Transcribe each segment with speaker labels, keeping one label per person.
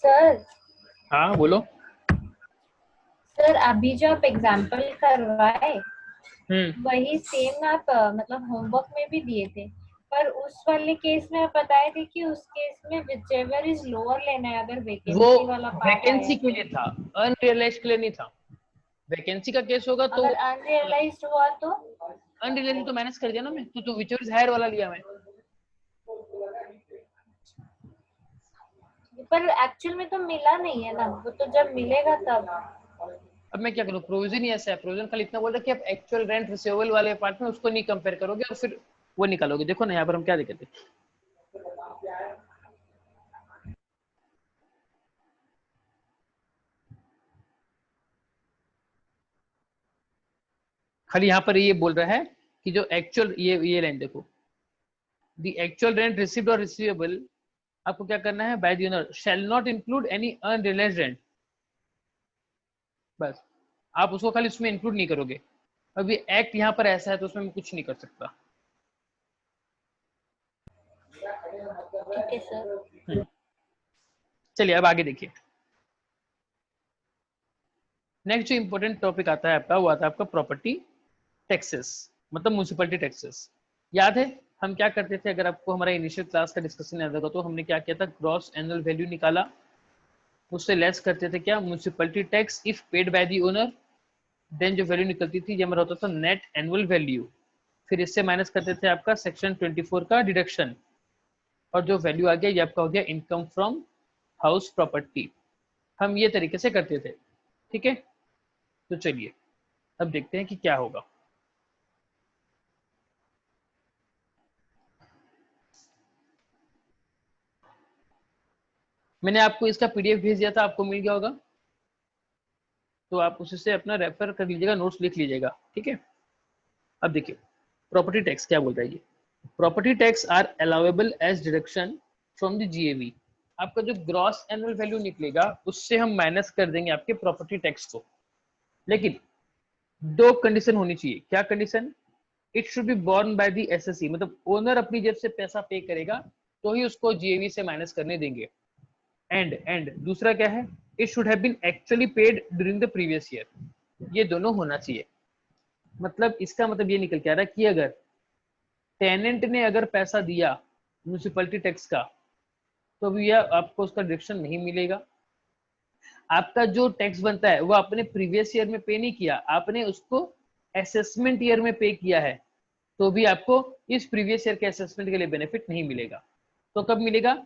Speaker 1: Sir
Speaker 2: हाँ बोलो।
Speaker 1: Sir अभी जो आप एग्जाम्पल करवाए
Speaker 2: हम्म।
Speaker 1: वही सेम आप मतलब होमवर्क में भी दिए थे, पर उस वाले केस में आप बताए थे कि उस केस में विचएवर इज लोअर लेना है अगर
Speaker 2: वो
Speaker 1: वैकेंसी वाला पार्ट
Speaker 2: वैकेंसी
Speaker 1: आया
Speaker 2: के
Speaker 1: तो।
Speaker 2: लिए था, अनरियलाइज के लिए नहीं था। वैकेंसी का केस होगा तो
Speaker 1: अगर अनरियलाइज्ड हुआ तो?
Speaker 2: अनरियलाइज तो मैनेज कर दिया ना मैं, तो विच इज हायर वाला लिया मैं।
Speaker 1: पर एक्चुअल में तो मिला नहीं है ना, वो तो जब मिलेगा तब।
Speaker 2: अब मैं क्या करूँ, प्रोविजन ही ऐसा है, प्रोविजन खाली इतना बोल रहा है कि आप एक्चुअल रेंट रिसीवेबल वाले पार्ट में उसको नहीं कंपेयर करोगे और फिर वो निकालोगे। देखो ना यहाँ पर हम क्या दिक्कत है। खाली यहाँ पर ये बोल रहा है कि जो एक्चुअल ये लाइन देखो, द एक्चुअल रेंट रिसीव्ड और रिसीवेबल आपको क्या करना है, bye the owner shall not include any unrealised rent. बस आप उसको खाली उसमें इंक्लूड नहीं करोगे। अब ये एक्ट यहाँ पर ऐसा है तो उसमें मैं कुछ नहीं कर सकता।
Speaker 1: ठीक है सर।
Speaker 2: चलिए अब आगे देखिए। नेक्स्ट जो इंपॉर्टेंट टॉपिक आता है आपका, वो आता है आपका प्रॉपर्टी टैक्सेस, मतलब म्यूनिसिपैलिटी टैक्सेस। याद है हम क्या करते थे, अगर आपको हमारा इनिशियल क्लास का डिस्कशन याद होगा तो हमने क्या किया था, ग्रॉस एनुअल वैल्यू निकाला, उससे लेस करते थे क्या, municipality tax if paid by the owner. Then जो वैल्यू निकलती थी ये हमारा होता था नेट एनुअल वैल्यू। फिर इससे माइनस करते थे आपका सेक्शन 24 का डिडक्शन, और जो वैल्यू आ गया ये आपका हो गया इनकम फ्रॉम हाउस प्रॉपर्टी। हम ये तरीके से करते थे, ठीक है। तो चलिए अब देखते हैं कि क्या होगा। मैंने आपको इसका पीडीएफ भेज दिया था, आपको मिल गया होगा, तो आप उसी से अपना रेफर कर लीजिएगा, नोट्स लिख लीजिएगा, ठीक है। अब देखिए प्रॉपर्टी टैक्स क्या बोल रहा है ये। Property tax are allowable as deduction from the GAV. आपका जो ग्रॉस एनुअल वैल्यू निकलेगा उससे हम माइनस कर देंगे आपके प्रॉपर्टी टैक्स को। लेकिन दो कंडीशन होनी चाहिए। क्या condition, it should be borne by the SSC, मतलब ओनर अपनी जेब से पैसा पे करेगा तो ही उसको जीएवी से माइनस करने देंगे। एंड दूसरा क्या है, it should have been actually paid during the previous year. ये दोनों होना चाहिए। मतलब इसका मतलब ये निकल के आ रहा है कि अगर टेनेंट ने अगर पैसा दिया म्यूनिसिपैलिटी टैक्स का, तो भी यह आपको उसका डिडक्शन नहीं मिलेगा। आपका जो टैक्स बनता है वो आपने प्रीवियस ईयर में पे नहीं किया, आपने उसको असेसमेंट ईयर में पे किया है, तो भी आपको इस प्रीवियस ईयर के असेसमेंट के लिए बेनिफिट नहीं मिलेगा। तो कब मिलेगा,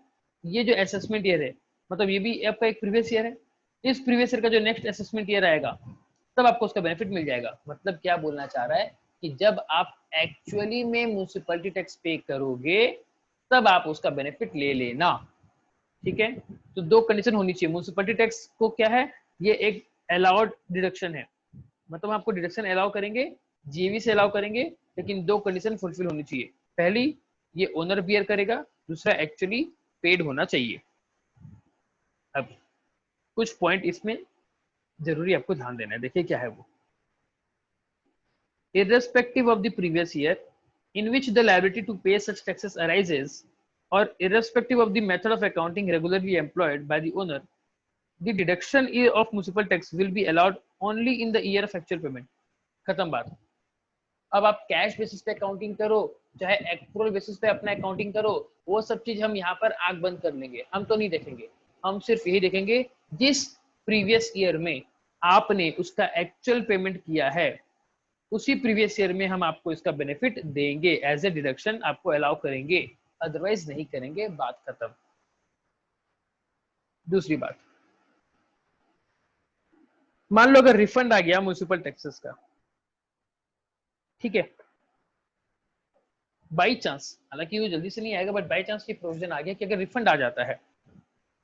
Speaker 2: ये जो असेसमेंट ईयर है, मतलब ये भी आपका एक प्रीवियस ईयर है, इस प्रीवियस ईयर का जो नेक्स्ट असेसमेंट ईयर आएगा तब आपको उसका बेनिफिट मिल जाएगा। मतलब क्या बोलना चाह रहा है कि जब आप एक्चुअली में म्यूनिसिपैलिटी टैक्स पे करोगे तब आप उसका बेनिफिट ले लेना, ठीक है। तो दो कंडीशन होनी चाहिए। म्यूनिसिपैलिटी टैक्स को क्या है, ये एक अलाउड डिडक्शन है, मतलब आपको डिडक्शन अलाउ करेंगे, जीवी से अलाउ करेंगे, लेकिन दो कंडीशन फुलफिल होनी चाहिए। पहली, ये ओनर बियर करेगा, दूसरा एक्चुअली पेड होना चाहिए। अब कुछ पॉइंट इसमें जरूरी आपको ध्यान देना है, देखिए क्या है वो। irrespective of the previous year in which the liability to pay such taxes arises, or irrespective of the method of accounting regularly employed by the owner, the deduction of municipal tax will be allowed only in the year of actual payment। खत्म बात। अब आप cash basis पे accounting करो चाहे actual basis पे अपना accounting करो, वो सब चीज हम यहाँ पर आंख बंद कर लेंगे, हम तो नहीं देखेंगे। हम सिर्फ यही देखेंगे जिस प्रीवियस ईयर में आपने उसका एक्चुअल पेमेंट किया है, उसी प्रीवियस ईयर में हम आपको इसका बेनिफिट देंगे, एज ए डिडक्शन आपको अलाउ करेंगे, अदरवाइज नहीं करेंगे, बात खत्म। दूसरी बात, मान लो अगर रिफंड आ गया म्यूनिसिपल टैक्सेस का, ठीक है, बाई चांस, हालांकि वो जल्दी से नहीं आएगा, बट बाई चांस की प्रोविजन आ गया कि अगर रिफंड आ जाता है।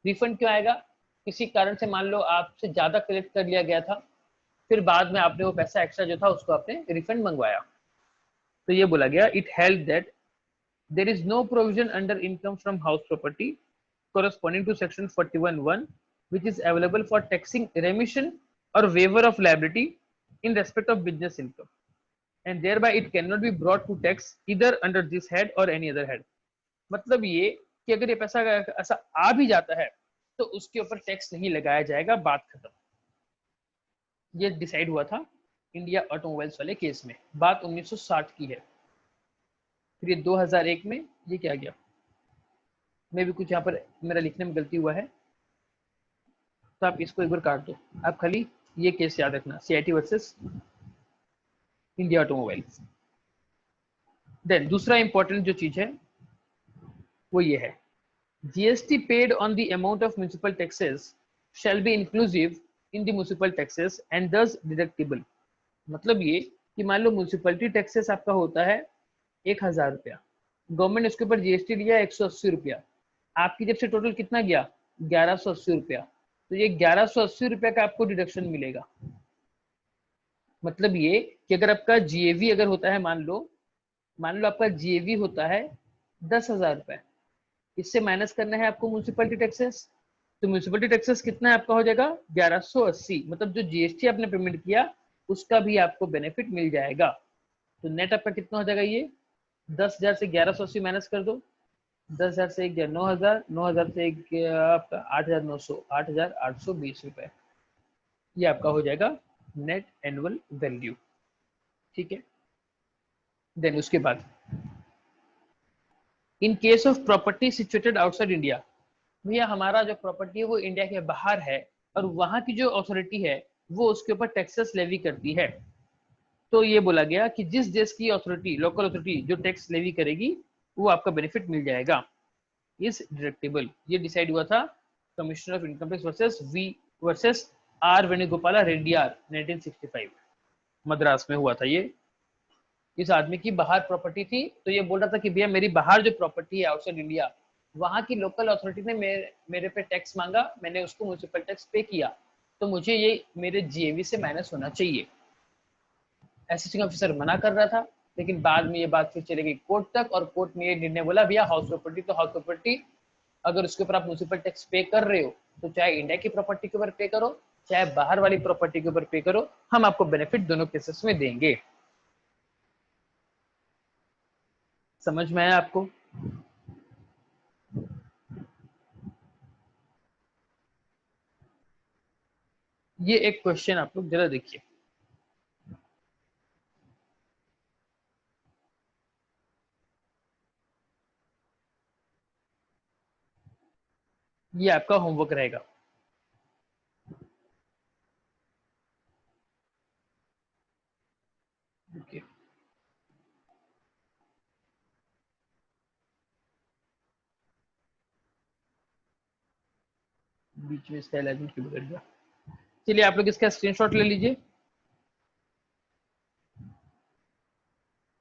Speaker 2: रिफंड क्यों आएगा, किसी कारण से मान लो आपसे ज्यादा कलेक्ट कर लिया गया था, फिर बाद में आपने वो पैसा एक्स्ट्रा जो था उसको आपने रिफंड मंगवाया, तो ये बोला गया it held that there is no provision under income from house property corresponding to section 41(1) which is available for taxing remission or waiver of liability in respect of business income, and thereby it cannot be brought to tax either under this head or any other head। मतलब ये कि अगर ये पैसा ऐसा आ भी जाता है तो उसके ऊपर टैक्स नहीं लगाया जाएगा, बात खत्म। ये डिसाइड हुआ था इंडिया ऑटोमोबाइल्स वाले केस में, बात 1960 की है। फिर ये 2001 में ये क्या गया, मैं भी कुछ यहाँ पर मेरा लिखने में गलती हुआ है, तो आप इसको एक बार काट दो। आप खाली ये केस याद रखना, CIT versus India automobiles. Then दूसरा इंपॉर्टेंट जो चीज है वो ये है, GST paid on the amount of municipal taxes shall be inclusive in the municipal taxes and thus deductible। मतलब ये कि मान लो म्यूनिसिपलिटी टैक्सेस आपका होता है 1000 रुपया, गवर्नमेंट उसके ऊपर GST लिया 180 रुपया, आपकी जब से टोटल कितना गया 1180 रुपया, तो ये 1180 रुपया का आपको डिडक्शन मिलेगा। मतलब ये कि अगर आपका GAV अगर होता है, मान लो आपका GAV होता है 10,000 रुपए, इससे माइनस करना है आपको म्यूनिसिपलिटी टैक्सेस, तो म्यूनिसिपलिटी टैक्सेस कितना आपका हो जाएगा 1180, मतलब जो GST आपने पेमेंट किया उसका भी आपको बेनिफिट मिल जाएगा। तो नेट आपका कितना हो जाएगा, ये 10,000 से 1180 माइनस कर दो, 10,000 से 1 9,000, 9,000 से 1 आपका 8,900, 8,820 रुपए, ये आपका हो जाएगा नेट एनुअल वैल्यू। ठीक है, देन उसके बाद in case of property situated outside India, भैया हमारा जो प्रॉपर्टी है वो इंडिया के बाहर है और वहां की जो अथॉरिटी है वो उसके ऊपर टैक्सेस लेवी करती है, तो ये बोला गया कि जिस देश की अथॉरिटी, लोकल अथॉरिटी जो टैक्स लेवी करेगी वो आपका बेनिफिट मिल जाएगा, इज डिडक्टेबल। ये डिसाइड हुआ था commissioner of income tax versus R Venugopala Reddiar 1965, Madras में हुआ था ये। इस आदमी की बाहर प्रॉपर्टी थी, तो ये बोल रहा था कि भैया मेरी बाहर जो प्रॉपर्टी है आउटसाइड इंडिया, वहां की लोकल अथॉरिटी ने मेरे पे टैक्स मांगा, मैंने उसको म्युनिसिपल टैक्स पे किया, तो मुझे ये मेरे GAV से माइनस होना चाहिए। असिस्टिंग ऑफिसर मना कर रहा था, लेकिन बाद में ये बात फिर चली गई कोर्ट तक, और कोर्ट ने ये निर्णय बोला भैया हाउस प्रॉपर्टी तो हाउस प्रॉपर्टी, अगर उसके ऊपर आप म्युनिसिपल टैक्स पे कर रहे हो तो चाहे इंडिया की प्रॉपर्टी के ऊपर पे करो चाहे बाहर वाली प्रॉपर्टी के ऊपर पे करो, हम आपको बेनिफिट दोनों केसेस में देंगे। समझ में आया आपको? ये एक क्वेश्चन आप लोग जरा देखिए, ये आपका होमवर्क रहेगा। ओके, बीच में इसका अलाइनमेंट क्यों बिगड़ गया? चलिए आप लोग इसका स्क्रीनशॉट ले लीजिए।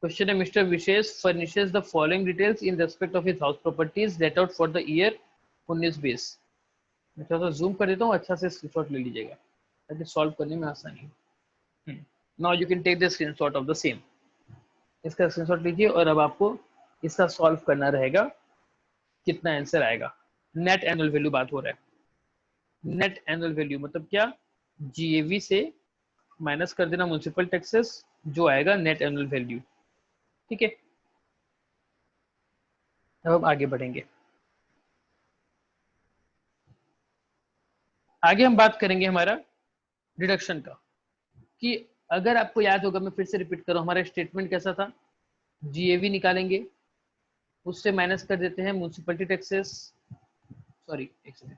Speaker 2: क्वेश्चन है, mister Vishesh furnishes the following details in respect of his house properties let out for the year 1920। मैं थोड़ा सा जूम कर देता हूँ, अच्छा से स्क्रीनशॉट ले लीजिएगा ताकि सॉल्व करने में आसानी हो। Now you can take the screenshot of the same. इसका स्क्रीनशॉट लीजिए और अब आपको इसका सॉल्व करना रहेगा, कितना आंसर आएगा। नेट एनुअल वैल्यू बात हो रहा है। नेट एनुअल वैल्यू मतलब क्या, GAV से माइनस कर देना म्युनिसिपल टैक्सेस, जो आएगा नेट एनुअल वैल्यू। ठीक है, अब हम आगे बढ़ेंगे। आगे हम बात करेंगे हमारा डिडक्शन का, कि अगर आपको याद होगा, मैं फिर से रिपीट कर रहा हूं, हमारा स्टेटमेंट कैसा था, GAV निकालेंगे, उससे माइनस कर देते हैं म्युनिसिपलिटी टैक्सेस, सॉरी एक सेकंड,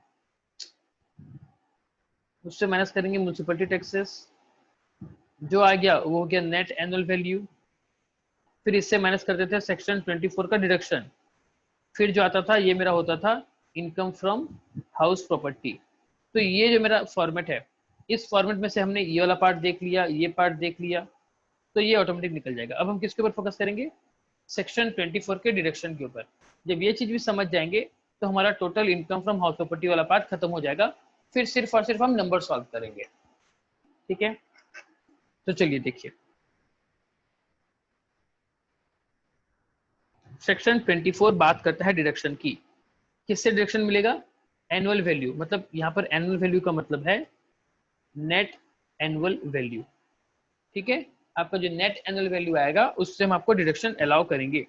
Speaker 2: उससे माइनस करेंगे म्युनिसिपलिटी टैक्सेस, जो आ गया वो हो गया नेट एनुअल वैल्यू। फिर इससे माइनस कर देते हैं सेक्शन 24 का डिडक्शन, फिर जो आता था ये मेरा होता था इनकम फ्रॉम हाउस प्रॉपर्टी। तो ये जो मेरा फॉर्मेट है, इस फॉर्मेट में से हमने ये वाला पार्ट देख लिया, ये पार्ट देख लिया, तो ये ऑटोमेटिक निकल जाएगा। अब हम किसके ऊपर फोकस करेंगे, सेक्शन 24 के डिडक्शन के ऊपर। जब ये चीज भी समझ जाएंगे तो हमारा total income from house property वाला पार्ट खत्म हो जाएगा, फिर सिर्फ और सिर्फ हम नंबर सॉल्व करेंगे। ठीक है, तो चलिए देखिए, सेक्शन 24 बात करता है डिडक्शन की। किससे डिडक्शन मिलेगा, एनुअल वैल्यू, मतलब यहाँ पर एनुअल वैल्यू का मतलब है नेट एनुअल वैल्यू। ठीक है, आपका जो नेट एनुअल वैल्यू आएगा उससे हम आपको डिडक्शन अलाउ करेंगे।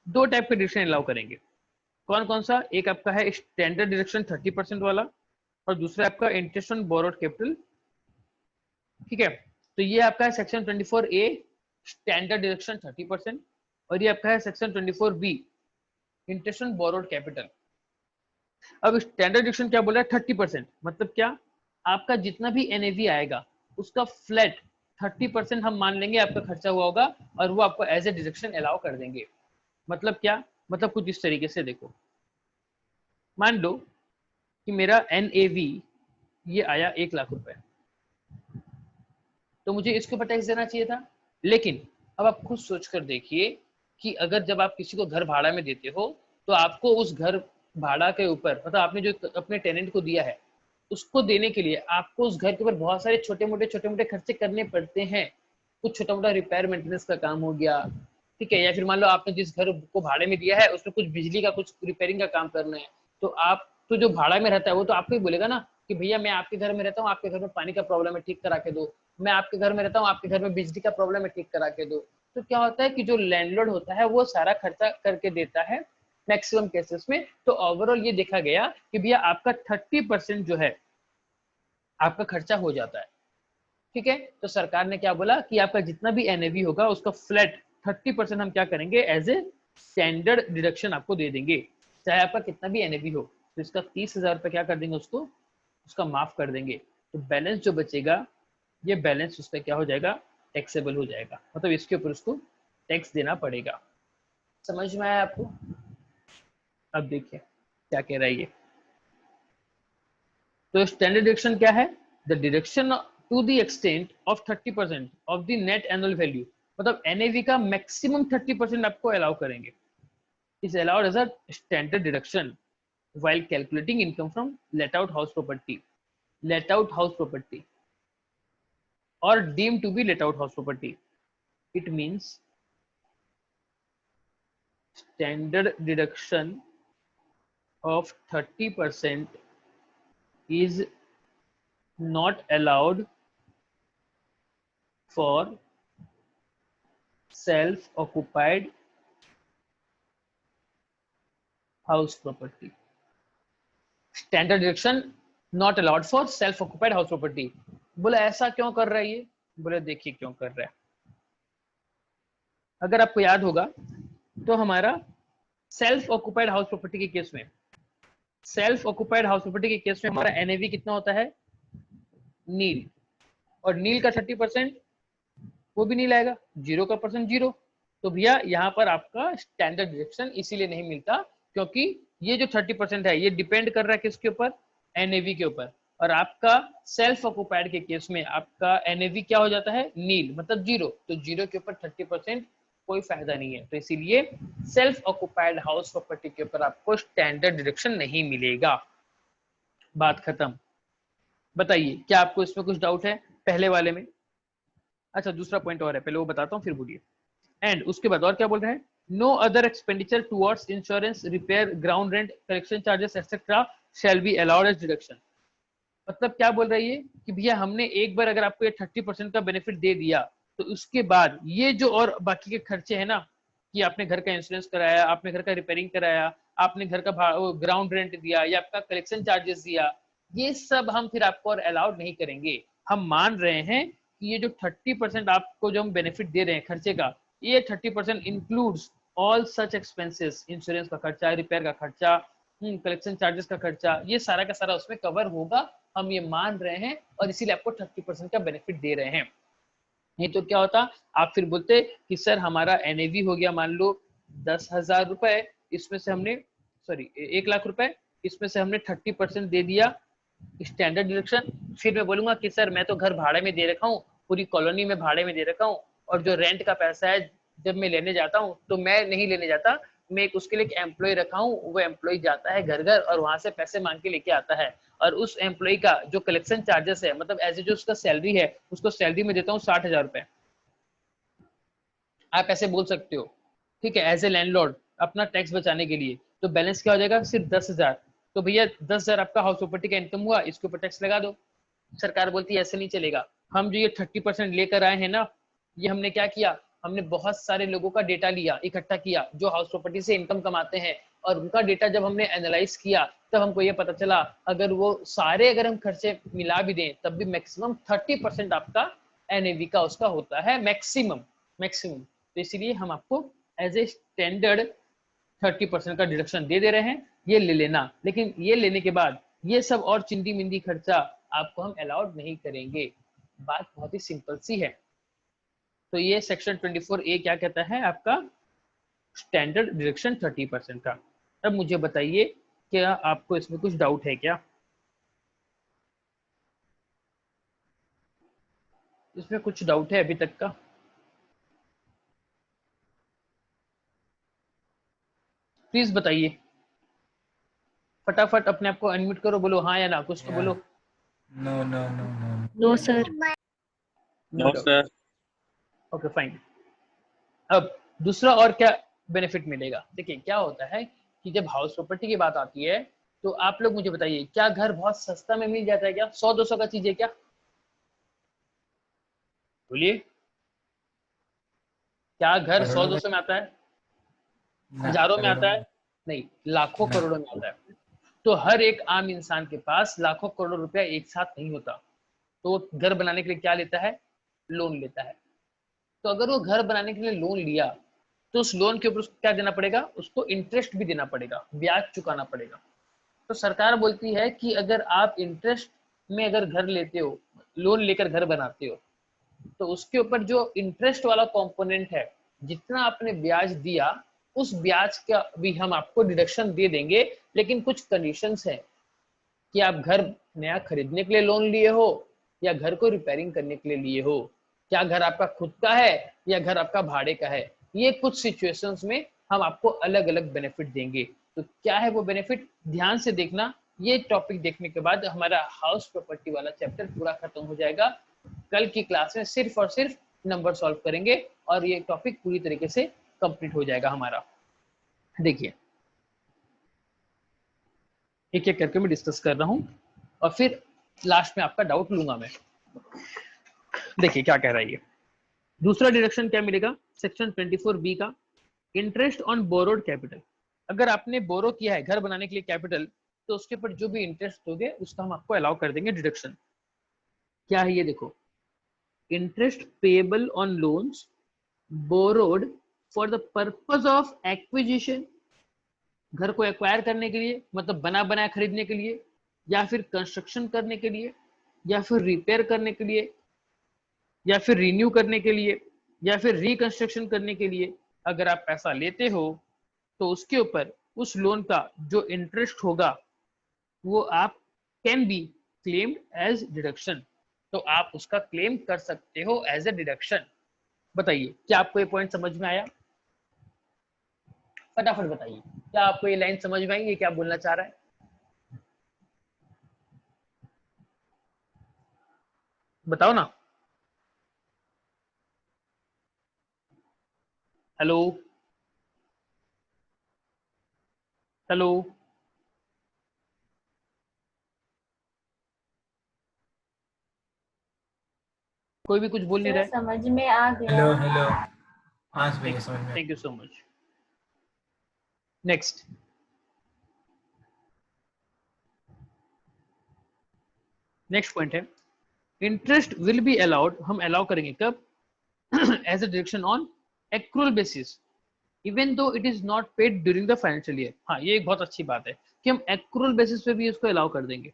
Speaker 2: दो टाइप के डिडक्शन अलाउ करेंगे, कौन कौन सा, एक आपका है स्टैंडर्ड डिडक्शन 30% वाला, और दूसरा आपका इंटरेस्ट ऑन बोरोड कैपिटल, ठीक है। तो ये आपका है सेक्शन 24A स्टैंडर्ड डिडक्शन 30%, और ये आपका है section 24B interest on borrowed capital. अब स्टैंडर्ड डिडक्शन क्या बोल रहा है, 30%, मतलब क्या, आपका जितना भी NAV आएगा उसका फ्लैट 30% हम मान लेंगे आपका खर्चा हुआ होगा, और वो आपको एज ए डिडक्शन अलाउ कर देंगे। मतलब क्या, मतलब कुछ इस तरीके से देखो, मान लो कि मेरा NAV ये आया 1,00,000 रुपए, तो मुझे इसके ऊपर टैक्स देना चाहिए था। लेकिन अब आप खुद सोच कर देखिए कि अगर जब आप किसी को घर भाड़ा में देते हो तो आपको उस घर भाड़ा के ऊपर, मतलब आपने जो अपने टेनेंट को दिया है उसको देने के लिए आपको उस घर के ऊपर बहुत सारे छोटे मोटे खर्चे करने पड़ते हैं। कुछ छोटा मोटा रिपेयर मेंटेनेंस का काम हो गया, ठीक है, या फिर मान लो आपने जिस घर को भाड़े में दिया है उसमें कुछ बिजली का कुछ रिपेयरिंग का काम करना है, तो आप तो जो भाड़ा में रहता है वो तो आपको ही बोलेगा ना कि भैया मैं आपके घर में रहता हूँ, आपके घर में पानी का प्रॉब्लम है, ठीक करा के दो। मैं आपके घर में रहता हूँ, आपके घर में बिजली का प्रॉब्लम है, ठीक करा के दो। तो क्या होता है कि जो लैंडलॉर्ड होता है वो सारा खर्चा करके देता है मैक्सिमम केसेस में। तो ओवरऑल ये देखा गया कि भैया आपका 30% जो है आपका खर्चा हो जाता है, ठीक है। तो सरकार ने क्या बोला कि आपका जितना भी NAV होगा उसका फ्लैट 30% हम क्या करेंगे, एज ए स्टैंडर्ड डिडक्शन आपको दे देंगे, चाहे आपका कितना भी NAV हो। तो इसका 30,000 रुपये क्या कर देंगे, उसको उसका माफ कर देंगे। तो बैलेंस जो बचेगा ये बैलेंस उसका क्या हो जाएगा, टैक्सेबल हो जाएगा, मतलब इसके ऊपर उसको टैक्स देना पड़ेगा। समझ में आया आपको? अब देखिए क्या कह रहा है ये। तो स्टैंडर्ड डिडक्शन क्या है, the deduction to the extent of 30% of the net annual value, मतलब NAV का मैक्सिमम 30% आपको अलाउ करेंगे, is allowed as a standard deduction while calculating income from let out house property or deemed to be let out house property. It means standard deduction of 30% is not allowed for self-occupied house property. Standard deduction not allowed for self-occupied house property. बोले ऐसा क्यों कर रहा है ये, बोले देखिए क्यों कर रहा है। अगर आपको याद होगा तो हमारा सेल्फ ऑक्युपाइड हाउस प्रॉपर्टी के केस में, सेल्फ ऑक्युपाइड हाउस प्रॉपर्टी के केस में हमारा NAV कितना होता है, नील, और नील का 30% वो भी नील आएगा, 0 का परसेंट 0। तो भैया यहाँ पर आपका स्टैंडर्ड डिडक्शन इसीलिए नहीं मिलता क्योंकि ये जो 30% है ये डिपेंड कर रहा है किसके ऊपर, NAV के ऊपर। और आपका सेल्फ ऑक्युपाइड के केस में आपका NAV क्या हो जाता है, नील, मतलब 0। तो 0 के ऊपर 30% कोई फायदा नहीं है, तो इसीलिए सेल्फ ऑक्युपाइड हाउस प्रॉपर्टी के ऊपर आपको स्टैंडर्ड डिडक्शन नहीं मिलेगा। बात खत्म। बताइए क्या आपको इसमें कुछ डाउट है पहले वाले में? अच्छा दूसरा पॉइंट और है, पहले वो बताता हूँ फिर बोलिए। एंड उसके बाद और क्या बोल रहे हैं, no other expenditure towards insurance, repair, ground rent, collection charges etcetera shall be allowed as deduction. मतलब क्या बोल रही है कि भैया हमने एक बार अगर आपको ये 30% का बेनिफिट दे दिया तो उसके बाद ये जो और बाकी के खर्चे हैं ना, कि आपने घर का इंश्योरेंस कराया, आपने घर का रिपेयरिंग कराया, आपने घर का ग्राउंड रेंट दिया या आपका कलेक्शन चार्जेस दिया, ये सब हम फिर आपको और अलाउड नहीं करेंगे। हम मान रहे हैं कि ये जो 30% आपको जो हम बेनिफिट दे रहे हैं खर्चे का, ये 30% includes all such expenses, insurance का खर्चा, रिपेयर का खर्चा, कलेक्शन चार्जेस का खर्चा, ये सारा का सारा उसमें कवर होगा, हम ये मान रहे हैं और इसीलिए आपको 30% का बेनिफिट दे रहे हैं। नहीं तो क्या होता, आप फिर बोलते कि सर हमारा NAV हो गया मान लो 10,000 रुपए, इसमें से हमने सॉरी 1,00,000 रुपए, इसमें से हमने 30% दे दिया स्टैंडर्ड डिडक्शन। फिर मैं बोलूंगा कि सर मैं तो घर भाड़े में दे रखा हूँ, पूरी कॉलोनी में भाड़े में दे रखा हूँ, और जो रेंट का पैसा है जब मैं लेने जाता हूँ तो मैं नहीं लेने जाता, मैं उसके लिए एक एम्प्लॉय रखा हूँ, वो एम्प्लॉय जाता है घर घर और वहां से पैसे मांग के लेके आता है, और उस एम्प्लॉय का जो कलेक्शन चार्जेस है, मतलब एज ए जो उसका सैलरी है, उसको सैलरी में देता हूँ 60,000 रुपए। आप ऐसे बोल सकते हो, ठीक है, एज ए लैंडलॉर्ड अपना टैक्स बचाने के लिए। तो बैलेंस क्या हो जाएगा, सिर्फ 10,000। तो भैया 10,000 आपका हाउस प्रॉपर्टी का इनकम हुआ, इसके ऊपर टैक्स लगा दो। सरकार बोलती है ऐसे नहीं चलेगा, हम जो ये 30% लेकर आए हैं ना, ये हमने क्या किया, हमने बहुत सारे लोगों का डेटा लिया, इकट्ठा किया जो हाउस प्रॉपर्टी से इनकम कमाते हैं, और उनका डेटा जब हमने एनालाइज किया तब हमको ये पता चला अगर वो सारे अगर हम खर्चे मिला भी दें तब भी मैक्सिमम 30% आपका एनएवी का उसका होता है, मैक्सिमम। तो इसीलिए हम आपको एज ए स्टैंडर्ड 30% का डिडक्शन दे रहे हैं, ये ले लेना। लेकिन ये लेने के बाद ये सब और चिंदी मिंदी खर्चा आपको हम अलाउड नहीं करेंगे। बात बहुत ही सिंपल सी है। तो ये सेक्शन 24A क्या कहता है आपका स्टैंडर्ड डिडक्शन 30% का। अब मुझे बताइए क्या आपको इसमें कुछ डाउट है क्या? इसमें कुछ डाउट है अभी तक का? प्लीज बताइए, फटाफट अपने आप को अनम्यूट करो, बोलो हाँ या ना, कुछ तो बोलो।
Speaker 3: No no no no
Speaker 4: no sir.
Speaker 2: No sir. Okay fine. अब दूसरा और क्या बेनिफिट मिलेगा? देखिए क्या होता है कि जब हाउस प्रॉपर्टी की बात आती है तो आप लोग मुझे बताइए क्या घर बहुत सस्ता में मिल जाता है क्या? 100-200 का चीज है क्या? बोलिए, क्या घर 100-200 में आता है? हजारों में आता है? नहीं, लाखों करोड़ों में आता है। तो हर एक आम इंसान के पास लाखों करोड़ों रुपया एक साथ नहीं होता, तो वो घर बनाने के लिए क्या लेता है? लोन लेता है। तो अगर वो घर बनाने के लिए लोन लिया तो उस लोन के ऊपर उसको क्या देना पड़ेगा? उसको इंटरेस्ट भी देना पड़ेगा, ब्याज चुकाना पड़ेगा। तो सरकार बोलती है कि अगर आप इंटरेस्ट में अगर घर लेते हो, लोन लेकर घर बनाते हो, तो उसके ऊपर जो इंटरेस्ट वाला कंपोनेंट है, जितना आपने ब्याज दिया उस ब्याज का भी हम आपको डिडक्शन दे देंगे। लेकिन कुछ कंडीशंस हैं कि आप घर नया खरीदने के लिए लोन लिए हो या घर को रिपेयरिंग करने के लिए लिए हो, क्या घर आपका खुद का है या घर आपका भाड़े का है, ये कुछ सिचुएशंस में हम आपको अलग अलग बेनिफिट देंगे। तो क्या है वो बेनिफिट, ध्यान से देखना। ये टॉपिक देखने के बाद हमारा हाउस प्रॉपर्टी वाला चैप्टर पूरा खत्म हो जाएगा। कल की क्लास में सिर्फ और सिर्फ नंबर सॉल्व करेंगे और ये टॉपिक पूरी तरीके से कंप्लीट हो जाएगा हमारा। देखिए एक एक करके मैं डिस्कस कर रहा हूं और फिर लास्ट में आपका डाउट लूंगा मैं। देखिए क्या कह रहा है ये। दूसरा डिडक्शन क्या मिलेगा सेक्शन 24B का, इंटरेस्ट ऑन बोरोड कैपिटल। अगर आपने बोरो किया है घर बनाने के लिए कैपिटल, तो उसके ऊपर जो भी इंटरेस्ट दोगे उसका हम आपको अलाउ कर देंगे डिडक्शन। क्या है ये देखो, interest payable on loans borrowed for the purpose of acquisition, घर को एक्वायर करने के लिए, मतलब बना बनाया खरीदने के लिए, या फिर कंस्ट्रक्शन करने के लिए, या फिर रिपेयर करने के लिए, या फिर रिन्यू करने के लिए, या फिर रिकंस्ट्रक्शन करने के लिए अगर आप पैसा लेते हो तो उसके ऊपर उस लोन का जो इंटरेस्ट होगा वो आप can be claimed as deduction. तो आप उसका क्लेम कर सकते हो एज ए डिडक्शन। बताइए क्या आपको ये पॉइंट समझ में आया? फटाफट बताइए, क्या आपको ये लाइन समझ में आई? ये क्या बोलना चाह रहा है? बताओ ना। हेलो हेलो, कोई भी कुछ बोल नहीं रहा है।
Speaker 1: समझ में आ गया।
Speaker 3: हेलो हेलो, हाँ समझ में।
Speaker 2: Thank you so much. Next, next point है इंटरेस्ट विल बी अलाउड। हम अलाउ करेंगे कब? As a deduction on accrual basis even though it is not paid during the financial year. हाँ ये एक बहुत अच्छी बात है कि हम एक्रूअल बेसिस पे भी इसको अलाउ कर देंगे।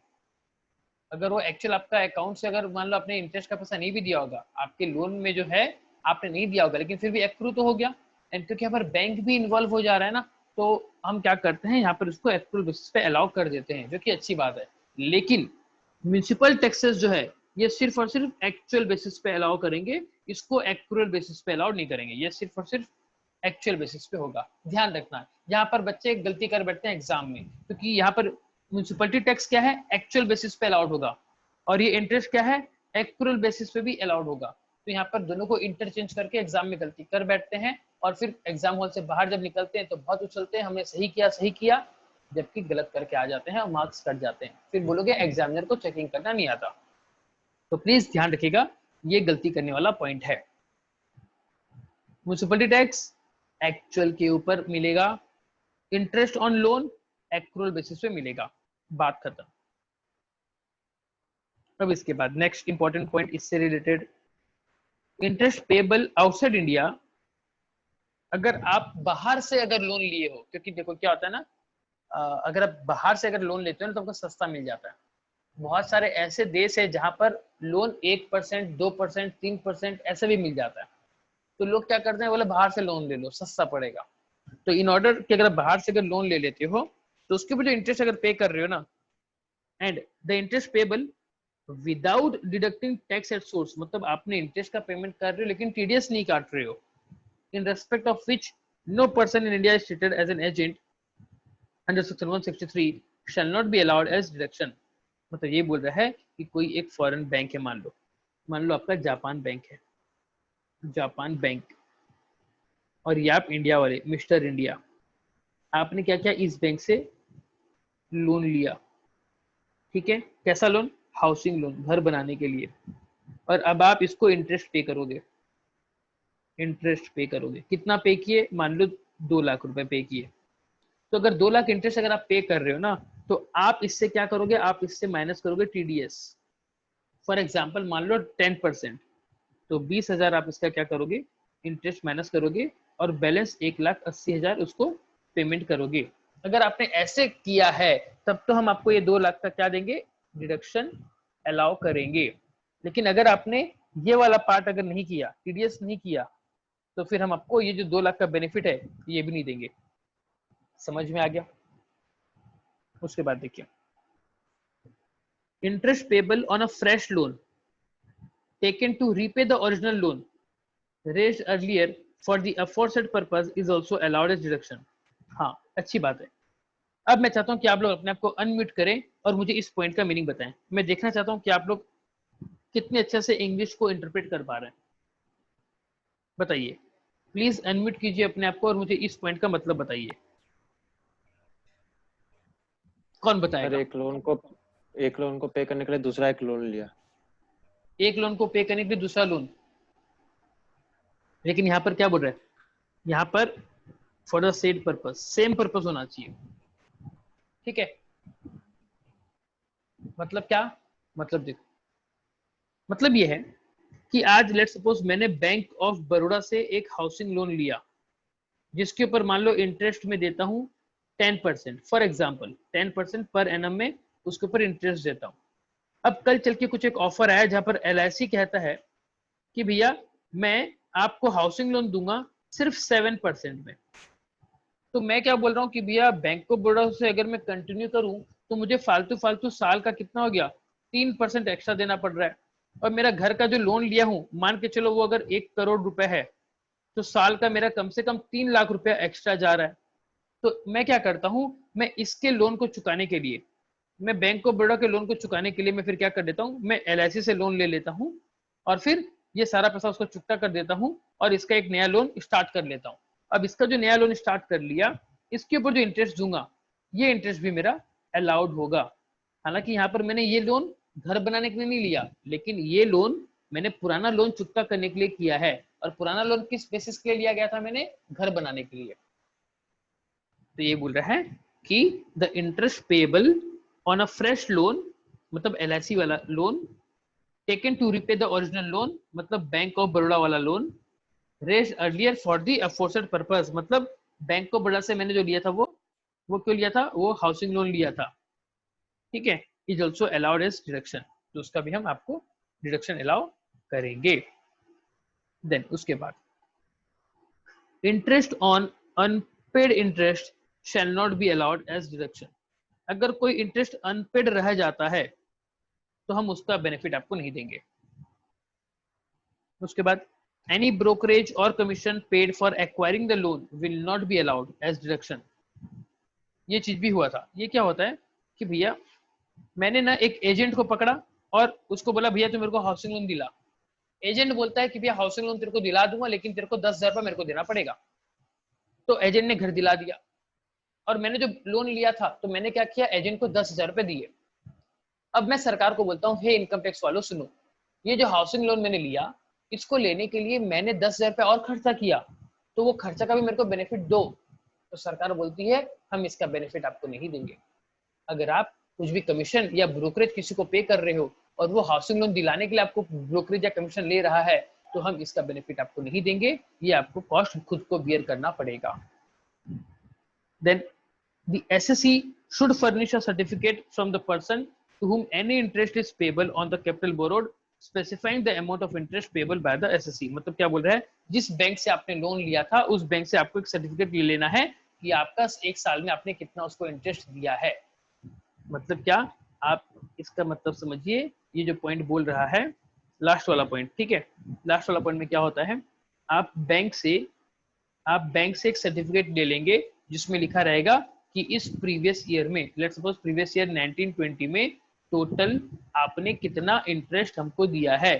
Speaker 2: अगर वो एक्चुअल आपका अकाउंट से अगर मान लो आपने इंटरेस्ट का पैसा नहीं भी दिया होगा, आपके लोन में जो है आपने नहीं दिया होगा, लेकिन फिर भी एक्रू तो हो गया। एंड क्योंकि यहाँ पर बैंक भी इन्वॉल्व हो जा रहा है ना, तो हम क्या करते हैं यहाँ पर उसको एक्रूअल बेसिस पे अलाउ कर देते हैं, जो कि अच्छी बात है। लेकिन म्यूनिसिपल टैक्सेस जो है ये सिर्फ और सिर्फ एक्चुअल बेसिस पे अलाउ करेंगे, इसको एक्रूअल बेसिस पे अलाउ नहीं करेंगे। ये सिर्फ और सिर्फ एक्चुअल बेसिस पे होगा। ध्यान रखना, यहाँ पर बच्चे गलती कर बैठते हैं एग्जाम में, क्योंकि यहाँ पर म्यूनिसिपलिटी टैक्स क्या है? एक्चुअल बेसिस पे अलाउड होगा, और ये इंटरेस्ट क्या है? एक्रूअल बेसिस पे भी अलाउड होगा। तो यहाँ पर दोनों को इंटरचेंज करके एग्जाम में गलती कर बैठते हैं, और फिर एग्जाम हॉल से बाहर जब निकलते हैं तो बहुत उछलते हैं हमने सही किया, जबकि गलत करके आ जाते हैं और मार्क्स कट जाते हैं। फिर बोलोगे एग्जामिनर को चेकिंग करना नहीं आता। तो प्लीज ध्यान रखिएगा, ये गलती करने वाला पॉइंट है। म्युनिसिपलिटी टैक्स एक्चुअल के ऊपर मिलेगा, interest on loan accrual basis पे मिलेगा, बात खत्म। अब इसके बाद नेक्स्ट इंपॉर्टेंट पॉइंट इससे related, interest payable outside India. अगर आप बाहर से अगर लोन लिए हो, क्योंकि देखो क्या होता है ना, अगर आप बाहर से अगर लोन लेते हो ना तो आपको सस्ता मिल जाता है। बहुत सारे ऐसे देश है जहां पर लोन 1%, 2%, 3% ऐसे भी मिल जाता है। तो लोग क्या करते हैं, बोले बाहर से लोन ले लो, सस्ता पड़ेगा। तो इन ऑर्डर कि अगर बाहर से अगर लोन ले लेते हो तो उसके ऊपर जो इंटरेस्ट अगर पे कर रहे हो ना, and the interest payable without deducting tax at source, मतलब आपने इंटरेस्ट का पेमेंट कर रहे हो लेकिन टीडीएस नहीं काट रहे हो, in respect of which no person in India is treated as an agent under section 163 shall not be allowed as deduction। मतलब ये बोल रहा है कि कोई एक फॉरेन बैंक है, मान लो आपका जापान बैंक है, जापान बैंक, और ये आप इंडिया वाले मिस्टर इंडिया, आपने क्या किया, इस बैंक से लोन लिया, ठीक है, कैसा लोन, हाउसिंग लोन, घर बनाने के लिए, और अब आप इसको इंटरेस्ट पे करोगे, इंटरेस्ट पे करोगे, कितना पे किए, मान लो 2 लाख रुपए पे किए। तो अगर 2 लाख इंटरेस्ट अगर आप पे कर रहे हो ना, तो आप इससे क्या करोगे, आप इससे माइनस करोगे टीडीएस। फॉर एग्जांपल मान लो 10%, तो 20,000 आप इसका क्या करोगे, इंटरेस्ट माइनस करोगे, और बैलेंस 1,80,000 उसको पेमेंट करोगे। अगर आपने ऐसे किया है तब तो हम आपको ये 2 लाख का क्या देंगे, डिडक्शन अलाउ करेंगे। लेकिन अगर आपने ये वाला पार्ट अगर नहीं किया, टीडीएस नहीं किया, तो फिर हम आपको ये जो 2 लाख का बेनिफिट है ये भी नहीं देंगे। समझ में आ गया। उसके बाद देखिए, interest payable on a fresh loan taken to repay the original loan raised earlier for the aforesaid purpose is also allowed as deduction. हाँ, अच्छी बात है। अब मैं चाहता हूं कि आप लोग अपने आप को अनम्यूट करें और मुझे इस पॉइंट का मीनिंग बताएं। मैं देखना चाहता हूं कि आप लोग कितने अच्छे से इंग्लिश को इंटरप्रेट कर पा रहे हैं। बताइए, प्लीज अनम्यूट कीजिए अपने आप को और मुझे इस पॉइंट का मतलब बताइए। कौन बताएगा?
Speaker 4: एक लोन को पे करने के लिए दूसरा एक लोन लिया,
Speaker 2: एक लोन को पे करने के लिए दूसरा लोन, लेकिन यहाँ पर क्या बोल रहा है, यहाँ पर for the said purpose, same purpose होना चाहिए, ठीक है। मतलब क्या, मतलब देखो, मतलब ये है कि आज लेट्स सपोज मैंने बैंक ऑफ बड़ौदा से एक हाउसिंग लोन लिया, जिसके ऊपर मान लो इंटरेस्ट में देता हूँ 10%, फॉर एग्जाम्पल 10% पर एनम में उसके ऊपर इंटरेस्ट देता हूँ। अब कल चल के कुछ एक ऑफर आया जहां पर LIC कहता है कि भैया मैं आपको हाउसिंग लोन दूंगा सिर्फ 7% में। तो मैं क्या बोल रहा हूँ कि भैया बैंक ऑफ बड़ौदा से अगर मैं कंटिन्यू करूँ तो मुझे फालतू साल का कितना हो गया, 3% एक्स्ट्रा देना पड़ रहा है। और मेरा घर का जो लोन लिया हूँ, मान के चलो वो अगर 1 करोड़ रुपए है, तो साल का मेरा कम से कम 3 लाख रुपया एक्स्ट्रा जा रहा है। तो मैं क्या करता हूँ, मैं इसके लोन को चुकाने के लिए, मैं बैंक ऑफ बड़ौदा के लोन को चुकाने के लिए मैं फिर क्या कर देता हूँ, मैं LIC से लोन ले लेता हूँ और फिर ये सारा पैसा उसको चुकता कर देता हूँ और इसका एक नया लोन स्टार्ट कर लेता हूँ। अब इसका जो नया लोन स्टार्ट कर लिया, इसके ऊपर जो इंटरेस्ट दूंगा, ये इंटरेस्ट भी मेरा अलाउड होगा। हालांकि यहाँ पर मैंने ये लोन घर बनाने के लिए नहीं लिया, लेकिन ये लोन मैंने पुराना लोन चुकता करने के लिए किया है। और पुराना लोन किस बेसिस के लिए लिया गया था, मैंने घर बनाने के लिए। तो ये बोल रहा है कि the interest payable on a fresh loan, मतलब LIC वाला loan, taken to repay the original loan, मतलब बैंक ऑफ बड़ौदा वाला loan, raised earlier for the aforesaid purpose, मतलब बैंक ऑफ बड़ौदा से मैंने जो लिया था वो क्यों लिया था, वो हाउसिंग लोन लिया था, ठीक है, is also allowed as deduction. तो उसका भी हम आपको डिडक्शन अलाउ करेंगे। देन उसके बाद interest on unpaid interest shall not be allowed as deduction. अगर कोई इंटरेस्ट अनपेड रह जाता है तो हम उसका बेनिफिट आपको नहीं देंगे। उसके बाद एनी ब्रोकरेज और commission paid for acquiring the loan will not be allowed as deduction. ये चीज भी हुआ था। ये क्या होता है कि भैया मैंने ना एक एजेंट को पकड़ा और उसको बोला भैया तू मेरे को हाउसिंग लोन दिला। एजेंट बोलता है कि भैया हाउसिंग लोन तेरे को दिला दूंगा, लेकिन तेरे को 10,000 रुपये मेरे को देना पड़ेगा। तो एजेंट ने घर दिला दिया और मैंने जो लोन लिया था तो मैंने क्या किया, एजेंट को 10,000 रुपये दिए। अब मैं सरकार को बोलता हूँ, हे इनकम टैक्स वालों सुनो, ये जो हाउसिंग लोन मैंने लिया, इसको लेने के लिए मैंने 10,000 रुपये और खर्चा किया, तो वो खर्चा का भी मेरे को बेनिफिट दो। तो सरकार बोलती है हम इसका बेनिफिट आपको नहीं देंगे। अगर आप कुछ भी कमीशन या ब्रोकरेज किसी को पे कर रहे हो और वो हाउसिंग लोन दिलाने के लिए आपको ब्रोकरेज या कमीशन ले रहा है, तो हम इसका बेनिफिट आपको नहीं देंगे, ये आपको कॉस्ट खुद को बियर करना पड़ेगा। Then the SSE should furnish a certificate from the person to whom any interest is payable on the capital borrowed, specifying the amount of interest payable by the SSE। मतलब क्या बोल रहा है, जिस बैंक से आपने लोन लिया था उस बैंक से आपको एक सर्टिफिकेट ले लेना है कि आपका एक साल में आपने कितना उसको इंटरेस्ट दिया है। मतलब क्या, आप इसका मतलब समझिए, ये जो पॉइंट बोल रहा है लास्ट वाला पॉइंट, ठीक है, लास्ट वाला पॉइंट में क्या होता है, आप बैंक से एक सर्टिफिकेट ले लेंगे जिसमें लिखा रहेगा कि इस प्रीवियस ईयर में, लेट्स सपोज प्रीवियस ईयर 1920 में टोटल आपने कितना इंटरेस्ट हमको दिया है,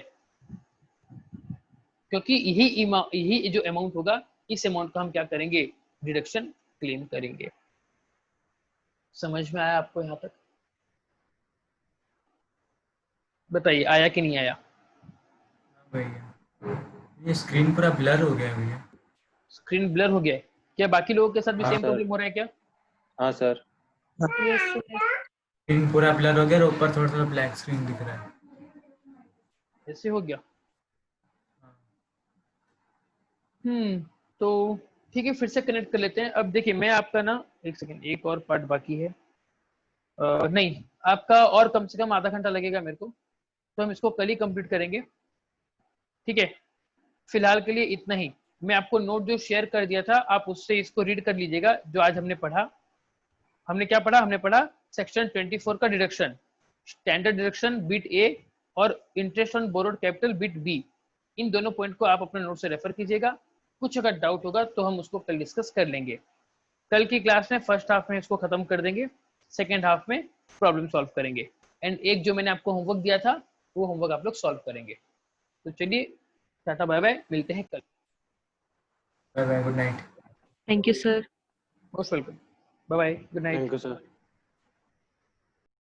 Speaker 2: क्योंकि यही जो अमाउंट होगा, इस अमाउंट का हम क्या करेंगे, डिडक्शन क्लेम करेंगे। समझ में आया आपको यहाँ तक? बताइए आया कि नहीं आया?
Speaker 3: भैया ये स्क्रीन पूरा ब्लर हो गया भैया।
Speaker 2: स्क्रीन ब्लर हो गया है क्या? बाकी लोगों के साथ भी
Speaker 4: हाँ
Speaker 2: सेम
Speaker 4: सर।
Speaker 2: प्रॉब्लम हो रहा है क्या?
Speaker 4: हाँ सर।
Speaker 1: Yes sir.
Speaker 3: स्क्रीन पूरा ब्लर हो गया और ऊपर थोड़ा थोड़ा ब्लैक स्क्रीन दिख रहा है।
Speaker 2: ऐसे हो गया? तो ठीक है, फिर से कनेक्ट कर लेते हैं। अब देखिए मैं आपका ना, एक सेकंड, एक और पार्ट बाकी है। नहीं, आपका और कम से कम आधा घंटा लगेगा मेरे को, तो हम इसको कल ही कंप्लीट करेंगे, ठीक है। फिलहाल के लिए इतना ही। मैं आपको नोट जो शेयर कर दिया था, आप उससे इसको रीड कर लीजिएगा। जो आज हमने पढ़ा, हमने क्या पढ़ा, हमने पढ़ा सेक्शन 24 का deduction, standard deduction bit A और interest on borrowed capital bit B. इन दोनों पॉइंट को आप अपने नोट से रेफर कीजिएगा। कुछ अगर डाउट होगा तो हम उसको कल डिस्कस कर लेंगे। कल की क्लास में फर्स्ट हाफ में इसको खत्म कर देंगे, सेकेंड हाफ में प्रॉब्लम सॉल्व करेंगे, एंड एक जो मैंने आपको होमवर्क दिया था वो होमवर्क आप लोग सॉल्व करेंगे। तो चलिए, टाटा बाय बाय, मिलते हैं कल।
Speaker 3: Bye bye, good night.
Speaker 1: Thank you sir.
Speaker 2: Most welcome, bye bye, good night.
Speaker 4: Thank you sir.